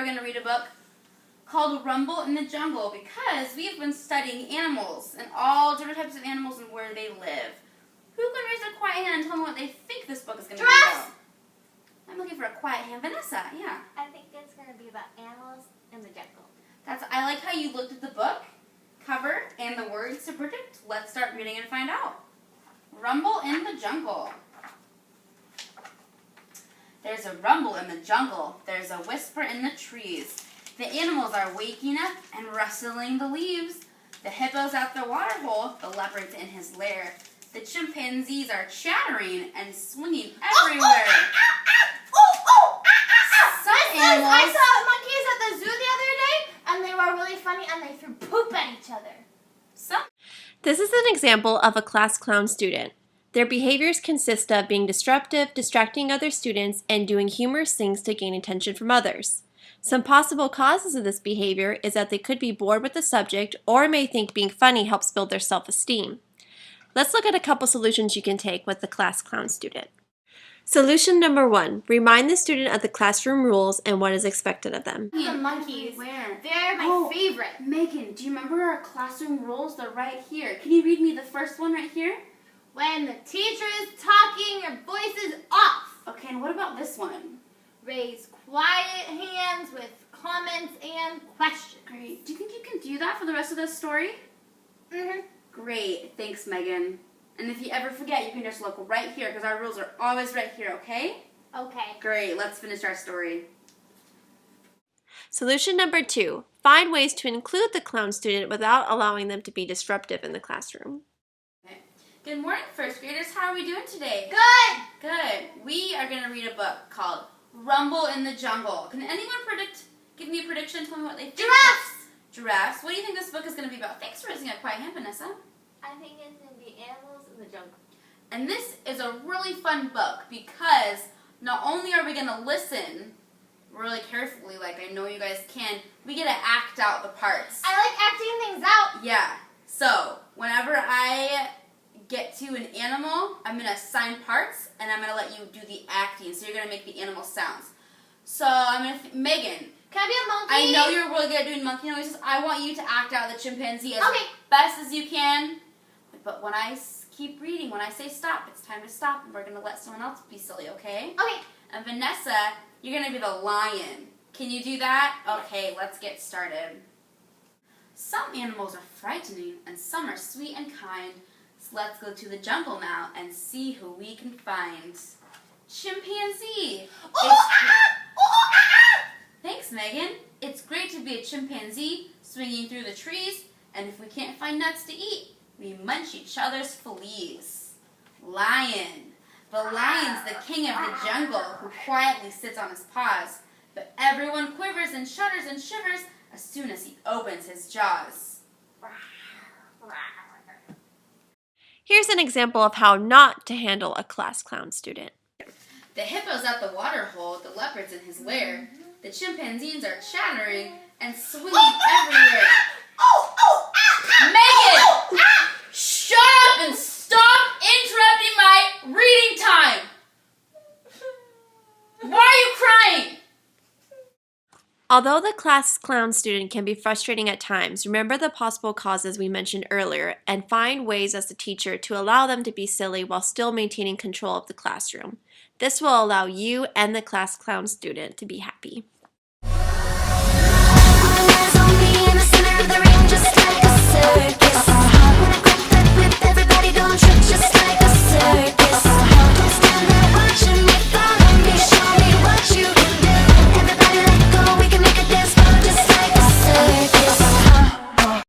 going to read a book called Rumble in the Jungle because we have been studying animals and all different types of animals and where they live. Who can raise their quiet hand and tell me what they think this book is going to be about? I'm looking for a quiet hand. Vanessa, yeah. I think it's going to be about animals in the jungle. I like how you looked at the book cover and the words to predict. Let's start reading and find out. Rumble in the Jungle. There's a rumble in the jungle. There's a whisper in the trees. The animals are waking up and rustling the leaves. The hippo's at the water hole. The leopard's in his lair. The chimpanzees are chattering and swinging everywhere. Some animals... I saw monkeys at the zoo the other day, and they were really funny, and they threw poop at each other. This is an example of a class clown student. Their behaviors consist of being disruptive, distracting other students, and doing humorous things to gain attention from others. Some possible causes of this behavior is that they could be bored with the subject or may think being funny helps build their self-esteem. Let's look at a couple solutions you can take with the class clown student. Solution number 1, remind the student of the classroom rules and what is expected of them. The monkeys. Where? They're my favorite. Megan, do you remember our classroom rules? They're right here. Can you read me the first one right here? When the teacher is talking, your voice is off. Okay, and what about this one? Raise quiet hands with comments and questions. Great. Do you think you can do that for the rest of this story? Mm-hmm. Great. Thanks, Megan. And if you ever forget, you can just look right here because our rules are always right here, okay? Okay. Great. Let's finish our story. Solution number 2, find ways to include the clown student without allowing them to be disruptive in the classroom. Okay. Good morning, first graders. How are we doing today? Good. Good. We are going to read a book called Rumble in the Jungle. Can anyone give me a prediction, tell me what they think? Giraffes. Giraffes. What do you think this book is going to be about? Thanks for raising a quiet hand, Vanessa. I think it's going to be animals in the jungle. And this is a really fun book because not only are we going to listen really carefully, like I know you guys can, we get to act out the parts. I like acting things out. Yeah. So, whenever I get to an animal, I'm going to assign parts and I'm going to let you do the acting. So, you're going to make the animal sounds. So, I'm going to... Megan. Can I be a monkey? I know you're really good at doing monkey noises. I want you to act out the chimpanzee as Okay. best as you can. But when I keep reading, when I say stop, it's time to stop, and we're going to let someone else be silly, okay? Okay. And Vanessa, you're going to be the lion. Can you do that? Okay, let's get started. Some animals are frightening, and some are sweet and kind. So let's go to the jungle now and see who we can find. Chimpanzee. Thanks, Megan. It's great to be a chimpanzee swinging through the trees, and if we can't find nuts to eat, we munch each other's fleas. Lion. The lion's the king of the jungle who quietly sits on his paws, but everyone quivers and shudders and shivers as soon as he opens his jaws. Here's an example of how not to handle a class clown student. The hippo's at the water hole, the leopard's in his lair. The chimpanzees are chattering and swinging everywhere. Megan! Shut up and stop interrupting my reading time! Why are you crying? Although the class clown student can be frustrating at times, remember the possible causes we mentioned earlier and find ways as a teacher to allow them to be silly while still maintaining control of the classroom. This will allow you and the class clown student to be happy.